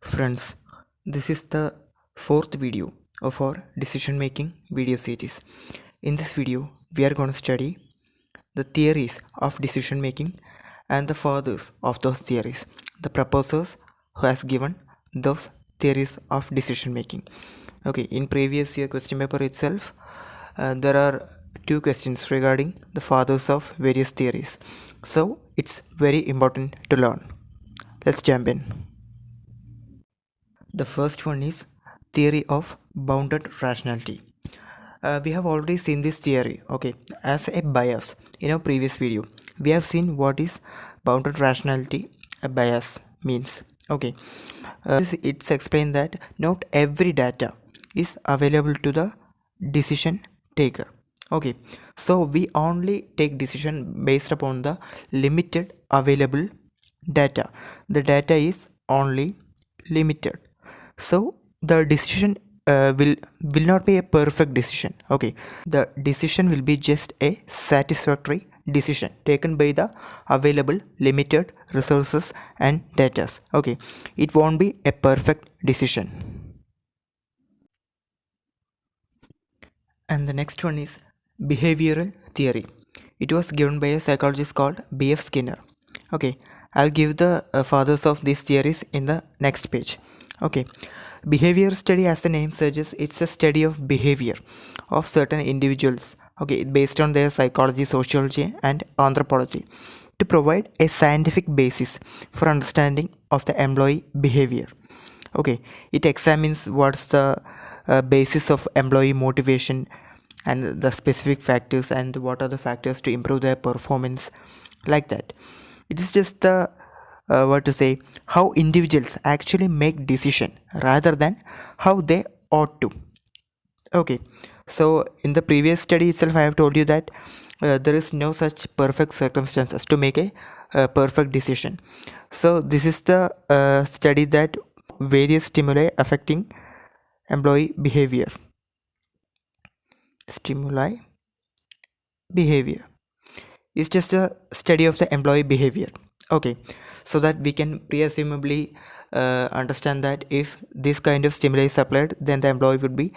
Friends, this is the fourth video of our decision making video series. In this video, we are going to study the theories of decision making and the fathers of those theories, the proposers who has given those theories of decision making. Okay, in previous year question paper itself, there are two questions regarding the fathers of various theories. So it's very important to learn. Let's jump in. The first one is theory of bounded rationality. We have already seen this theory, okay, as a bias in our previous video. We have seen what is bounded rationality a bias means. Okay, it's explained that not every data is available to the decision taker. Okay, so we only take decision based upon the limited available data. The data is only limited, so the decision will not be a perfect decision. Okay, the decision will be just a satisfactory decision taken by the available limited resources and data. Okay, it won't be a perfect decision. And the next one is behavioral theory. It was given by a psychologist called B.F. Skinner. Okay, I'll give the fathers of these theories in the next page. Okay, behavior study, as the name suggests, it's a study of behavior of certain individuals, okay, based on their psychology, sociology and anthropology, to provide a scientific basis for understanding of the employee behavior. Okay, it examines what's the basis of employee motivation and the specific factors and what are the factors to improve their performance, like that. It is just the how individuals actually make decision rather than how they ought to. Okay, so in the previous study itself I have told you that there is no such perfect circumstances to make a perfect decision. So this is the study that various stimuli affecting employee behavior. Stimuli behavior is just a study of the employee behavior. Okay, so that we can presumably understand that if this kind of stimuli is applied, then the employee would be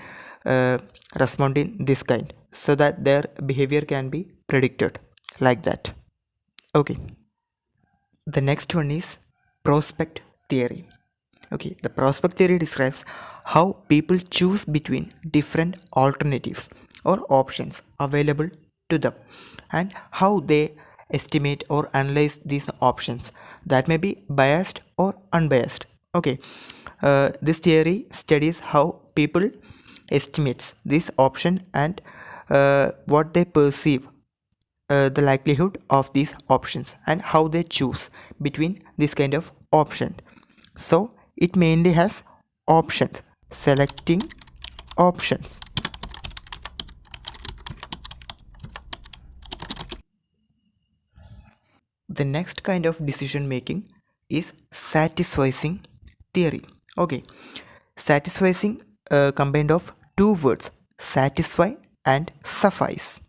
responding this kind, so that their behavior can be predicted, like that. Okay, the next one is prospect theory. Okay, the prospect theory describes how people choose between different alternatives or options available to them and how they estimate or analyze these options that may be biased or unbiased. Okay, this theory studies how people estimates this option and what they perceive the likelihood of these options and how they choose between this kind of option. So it mainly has options, selecting options. The next kind of decision making is satisficing theory. Okay, satisficing combined of two words, satisfy and suffice.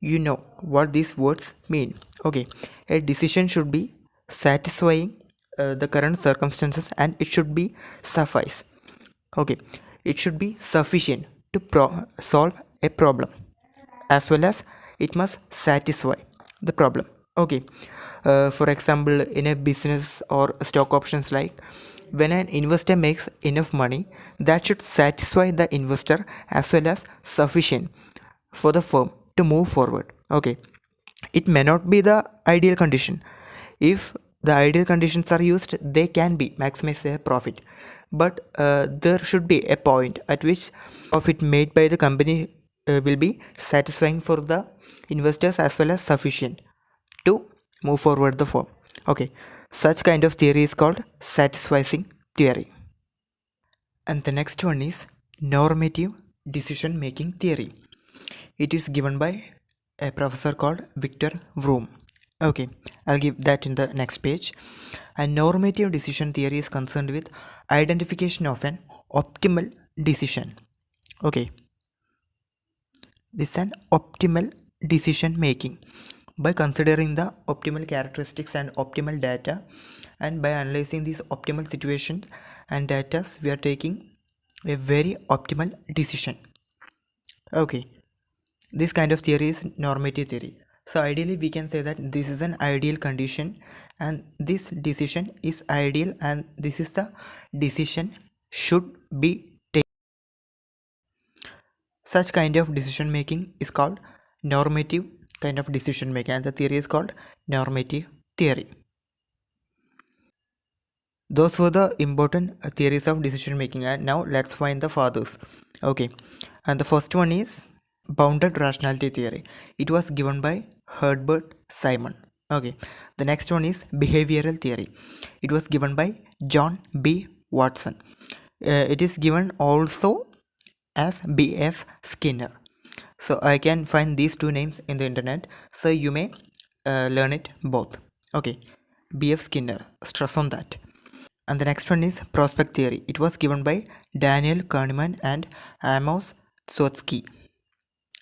You know what these words mean. Okay, a decision should be satisfying the current circumstances and it should be suffice. Okay, it should be sufficient to solve a problem, as well as it must satisfy the problem. Okay, for example, in a business or stock options, like when an investor makes enough money, that should satisfy the investor as well as sufficient for the firm to move forward. Okay, it may not be the ideal condition. If the ideal conditions are used, they can be maximize their profit, but there should be a point at which profit made by the company will be satisfying for the investors as well as sufficient to move forward the firm. Okay, such kind of theory is called satisficing theory. And the next one is normative decision making theory. It is given by a professor called Victor Vroom. Okay, I'll give that in the next page. And normative decision theory is concerned with identification of an optimal decision. Okay, This is an optimal decision making. By considering the optimal characteristics and optimal data, and by analyzing these optimal situations and data, we are taking a very optimal decision. Okay, this kind of theory is normative theory. So ideally we can say that this is an ideal condition and this decision is ideal and this is the decision should be taken. Such kind of decision making is called normative kind of decision making, and the theory is called normative theory. Those were the important theories of decision making, and now let's find the fathers. Okay, and the first one is bounded rationality theory. It was given by Herbert Simon. Okay, the next one is behavioral theory. It was given by John B. Watson. It is given also as B.F. Skinner. So I can find these two names in the internet, so you may learn it both. Okay, B.F. Skinner, stress on that. And the next one is prospect theory. It was given by Daniel Kahneman and Amos Tversky.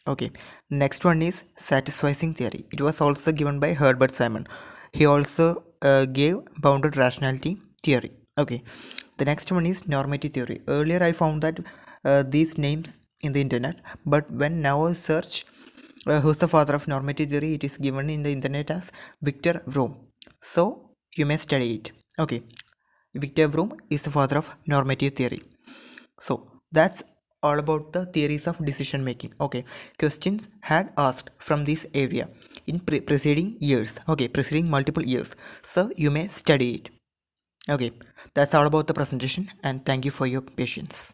Okay, next one is satisficing theory. It was also given by Herbert Simon. He also gave bounded rationality theory. Okay, the next one is normative theory. Earlier I found that these names in the internet, but when now I search who's the father of normative theory, it is given in the internet as Victor Vroom. So you may study it. Okay, Victor Vroom is the father of normative theory. So that's all about the theories of decision making. Okay, questions had asked from this area in preceding years. Okay, preceding multiple years. So you may study it. Okay, that's all about the presentation, and thank you for your patience.